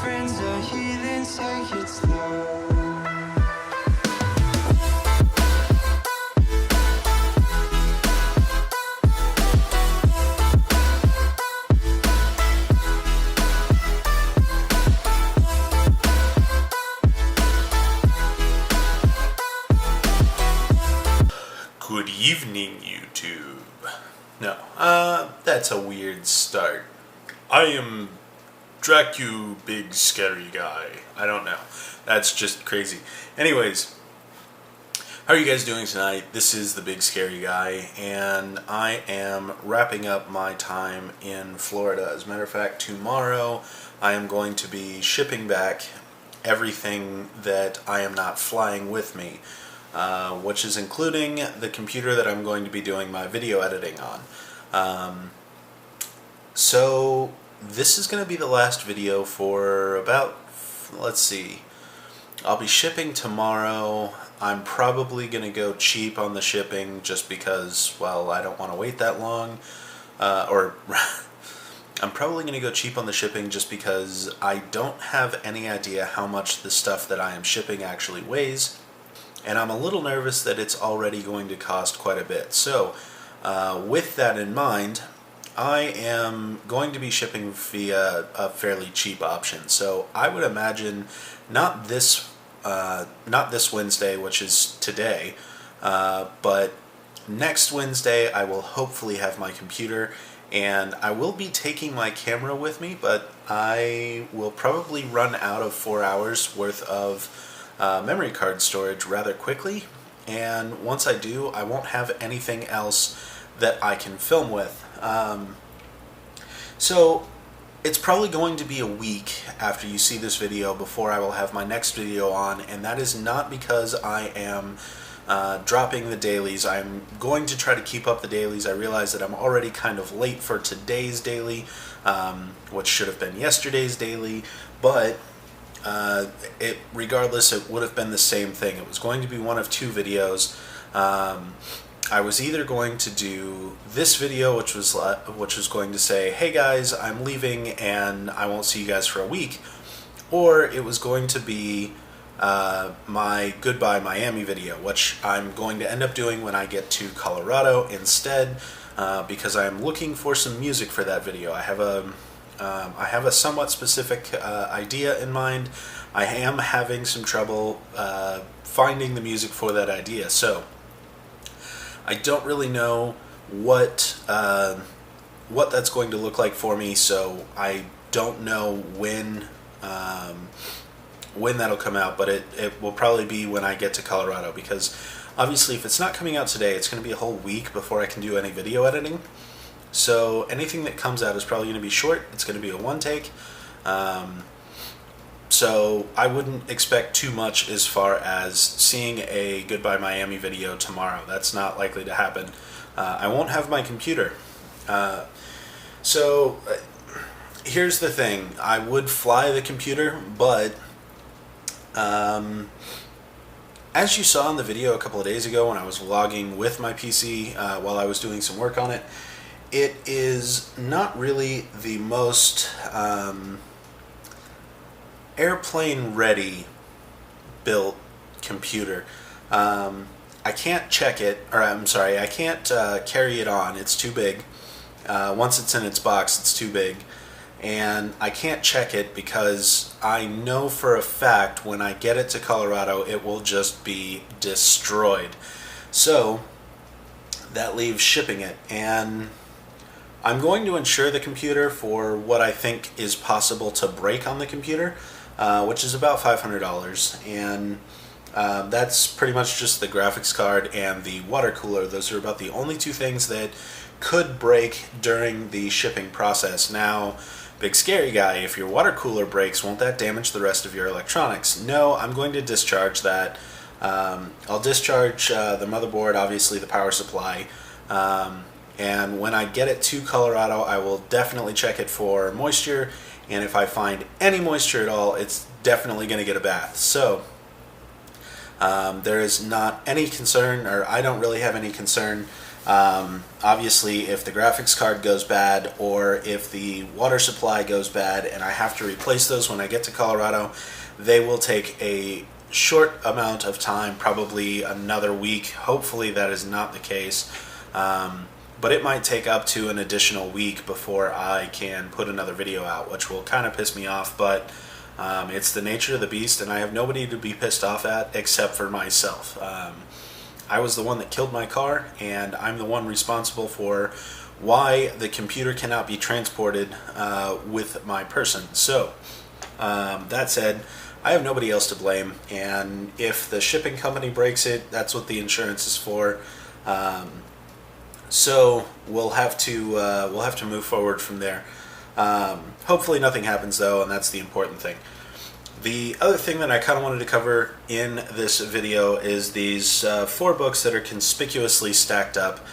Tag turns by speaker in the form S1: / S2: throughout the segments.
S1: friends are heathens, take it slow.
S2: Good evening, YouTube. No, that's a weird start. I am Dracu, big scary guy. I don't know. That's just crazy. Anyways, how are you guys doing tonight? This is the big scary guy, and I am wrapping up my time in Florida. As a matter of fact, tomorrow I am going to be shipping back everything that I am not flying with me. Which is including the computer that I'm going to be doing my video editing on. So this is going to be the last video for about, let's see, I'll be shipping tomorrow. I'm probably going to go cheap on the shipping just because, well, I don't want to wait that long. I'm probably going to go cheap on the shipping just because I don't have any idea how much the stuff that I am shipping actually weighs. And I'm a little nervous that it's already going to cost quite a bit. So, with that in mind, I am going to be shipping via a fairly cheap option. So I would imagine not this Wednesday, which is today, but next Wednesday I will hopefully have my computer, and I will be taking my camera with me, but I will probably run out of 4 hours worth of memory card storage rather quickly, and once I do, I won't have anything else that I can film with. So it's probably going to be a week after you see this video before I will have my next video on, and that is not because I am dropping the dailies. I'm going to try to keep up the dailies. I realize that I'm already kind of late for today's daily, which should have been yesterday's daily, but regardless, it would have been the same thing. It was going to be one of two videos. I was either going to do this video, which was going to say, "Hey guys, I'm leaving and I won't see you guys for a week," or it was going to be my Goodbye Miami video, which I'm going to end up doing when I get to Colorado instead, because I am looking for some music for that video. I have a somewhat specific idea in mind. I am having some trouble finding the music for that idea, so I don't really know what that's going to look like for me. So I don't know when that'll come out, but it will probably be when I get to Colorado, because obviously if it's not coming out today, it's going to be a whole week before I can do any video editing. So anything that comes out is probably going to be short. It's going to be a one take. So I wouldn't expect too much as far as seeing a Goodbye Miami video tomorrow. That's not likely to happen. I won't have my computer. So here's the thing. I would fly the computer, but as you saw in the video a couple of days ago when I was vlogging with my PC while I was doing some work on it, it is not really the most airplane-ready built computer. I can't check it, or I'm sorry, I can't carry it on. It's too big. Once it's in its box, it's too big. And I can't check it because I know for a fact when I get it to Colorado, it will just be destroyed. So that leaves shipping it, and I'm going to insure the computer for what I think is possible to break on the computer, which is about $500, and that's pretty much just the graphics card and the water cooler. Those are about the only two things that could break during the shipping process. Now, big scary guy, if your water cooler breaks, won't that damage the rest of your electronics? No, I'm going to discharge that. I'll discharge the motherboard, obviously the power supply, and when I get it to Colorado, I will definitely check it for moisture, and if I find any moisture at all, it's definitely going to get a bath. So there is not any concern, or I don't really have any concern Obviously, if the graphics card goes bad or if the water supply goes bad and I have to replace those when I get to Colorado, they will take a short amount of time, probably another week. Hopefully that is not the case. But it might take up to an additional week before I can put another video out, which will kind of piss me off, but it's the nature of the beast, and I have nobody to be pissed off at except for myself. I was the one that killed my car, and I'm the one responsible for why the computer cannot be transported with my person. So, that said, I have nobody else to blame, and if the shipping company breaks it, that's what the insurance is for. So we'll have to move forward from there. Hopefully nothing happens though, and that's the important thing. The other thing that I kind of wanted to cover in this video is these 4 books that are conspicuously stacked up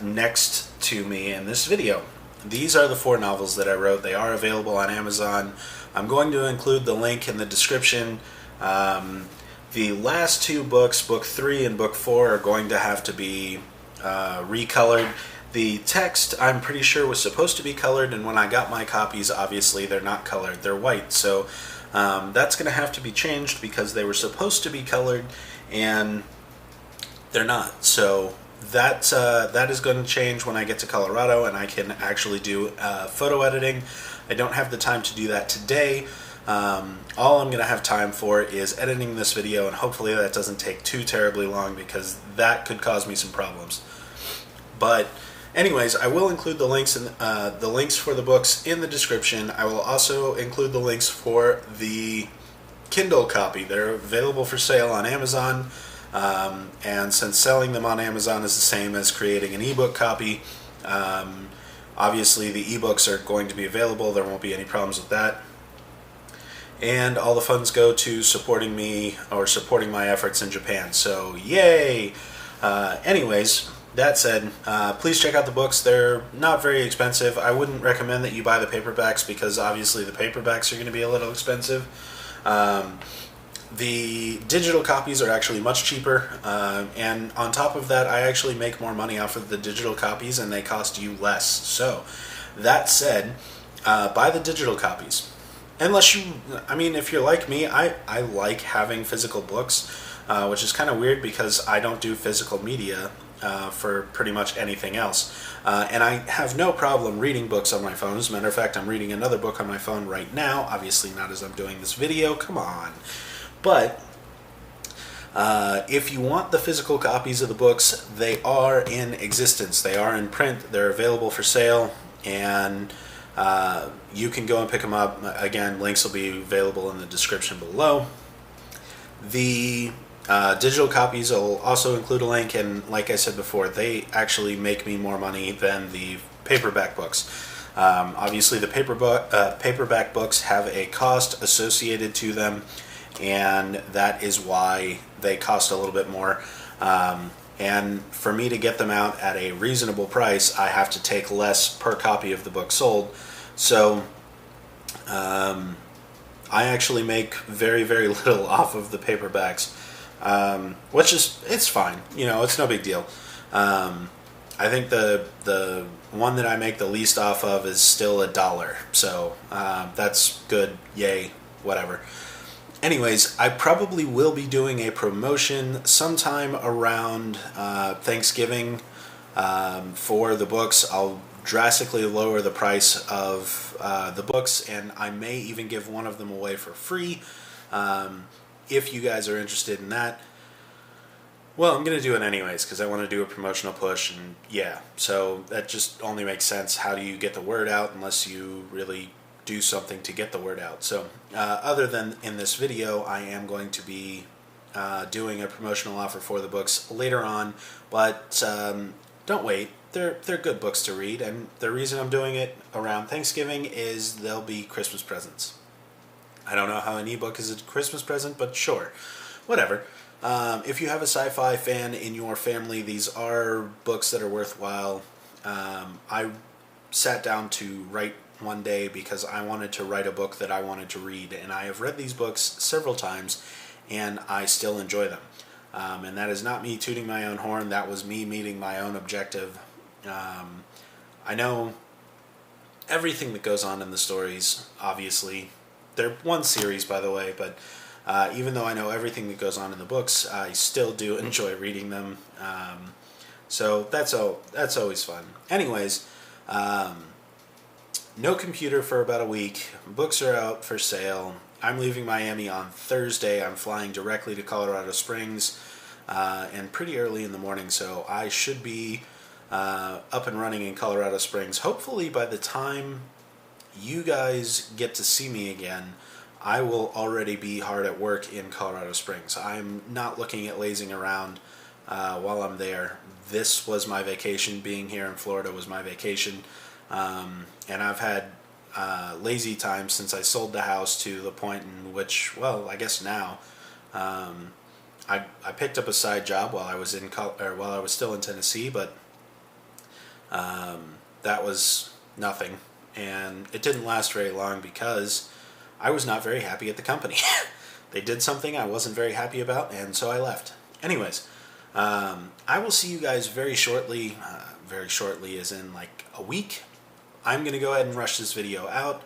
S2: next to me in this video. These are the 4 novels that I wrote. They are available on Amazon. I'm going to include the link in the description. The last 2 books, book 3 and book 4, are going to have to be recolored. The text, I'm pretty sure, was supposed to be colored, and when I got my copies, obviously they're not colored, they're white. So that's going to have to be changed because they were supposed to be colored and they're not. So that is going to change when I get to Colorado and I can actually do photo editing. I don't have the time to do that today. All I'm going to have time for is editing this video, and hopefully that doesn't take too terribly long because that could cause me some problems. But anyways, I will include the links for the books in the description. I will also include the links for the Kindle copy. They're available for sale on Amazon, and since selling them on Amazon is the same as creating an ebook copy, obviously the ebooks are going to be available. There won't be any problems with that. And all the funds go to supporting me or supporting my efforts in Japan. So yay! Anyways, that said, please check out the books. They're not very expensive. I wouldn't recommend that you buy the paperbacks because obviously the paperbacks are going to be a little expensive. The digital copies are actually much cheaper, and on top of that, I actually make more money off of the digital copies and they cost you less. So, that said, buy the digital copies. Unless if you're like me, I like having physical books, which is kind of weird because I don't do physical media for pretty much anything else. And I have no problem reading books on my phone. As a matter of fact, I'm reading another book on my phone right now. Obviously not as I'm doing this video, come on. But if you want the physical copies of the books, they are in existence. They are in print, they're available for sale, and you can go and pick them up. Again, links will be available in the description below. The digital copies will also include a link, and like I said before, they actually make me more money than the paperback books. Obviously, the paperback books have a cost associated to them, and that is why they cost a little bit more. And for me to get them out at a reasonable price, I have to take less per copy of the book sold. So I actually make very, very little off of the paperbacks, which is, it's fine. You know, it's no big deal. I think the one that I make the least off of is still $1. So that's good. Yay. Whatever. Anyways, I probably will be doing a promotion sometime around Thanksgiving for the books. I'll drastically lower the price of the books, and I may even give one of them away for free if you guys are interested in that. Well, I'm going to do it anyways because I want to do a promotional push, and yeah, so that just only makes sense. How do you get the word out unless you really do something to get the word out? So other than in this video, I am going to be doing a promotional offer for the books later on, but don't wait. They're good books to read, and the reason I'm doing it around Thanksgiving is they'll be Christmas presents. I don't know how an ebook is a Christmas present, but sure, whatever. If you have a sci-fi fan in your family, these are books that are worthwhile. I sat down to write one day because I wanted to write a book that I wanted to read, and I have read these books several times and I still enjoy them. And that is not me tooting my own horn. That was me meeting my own objective. I know everything that goes on in the stories, obviously. They're one series, by the way, but even though I know everything that goes on in the books, I still do enjoy reading them. So that's always fun. Anyways, no computer for about a week. Books are out for sale. I'm leaving Miami on Thursday. I'm flying directly to Colorado Springs, and pretty early in the morning, so I should be up and running in Colorado Springs. Hopefully by the time you guys get to see me again, I will already be hard at work in Colorado Springs. I'm not looking at lazing around while I'm there. This was my vacation. Being here in Florida was my vacation. And I've had lazy time since I sold the house, to the point in which, well, I guess now, I picked up a side job while I was while I was still in Tennessee, but that was nothing, and it didn't last very long because I was not very happy at the company. They did something I wasn't very happy about, and so I left. Anyways, I will see you guys very shortly. Very shortly as in like a week. I'm going to go ahead and rush this video out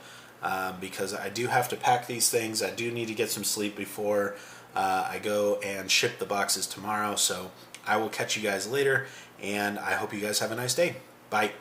S2: because I do have to pack these things. I do need to get some sleep before I go and ship the boxes tomorrow. So I will catch you guys later, and I hope you guys have a nice day. Bye.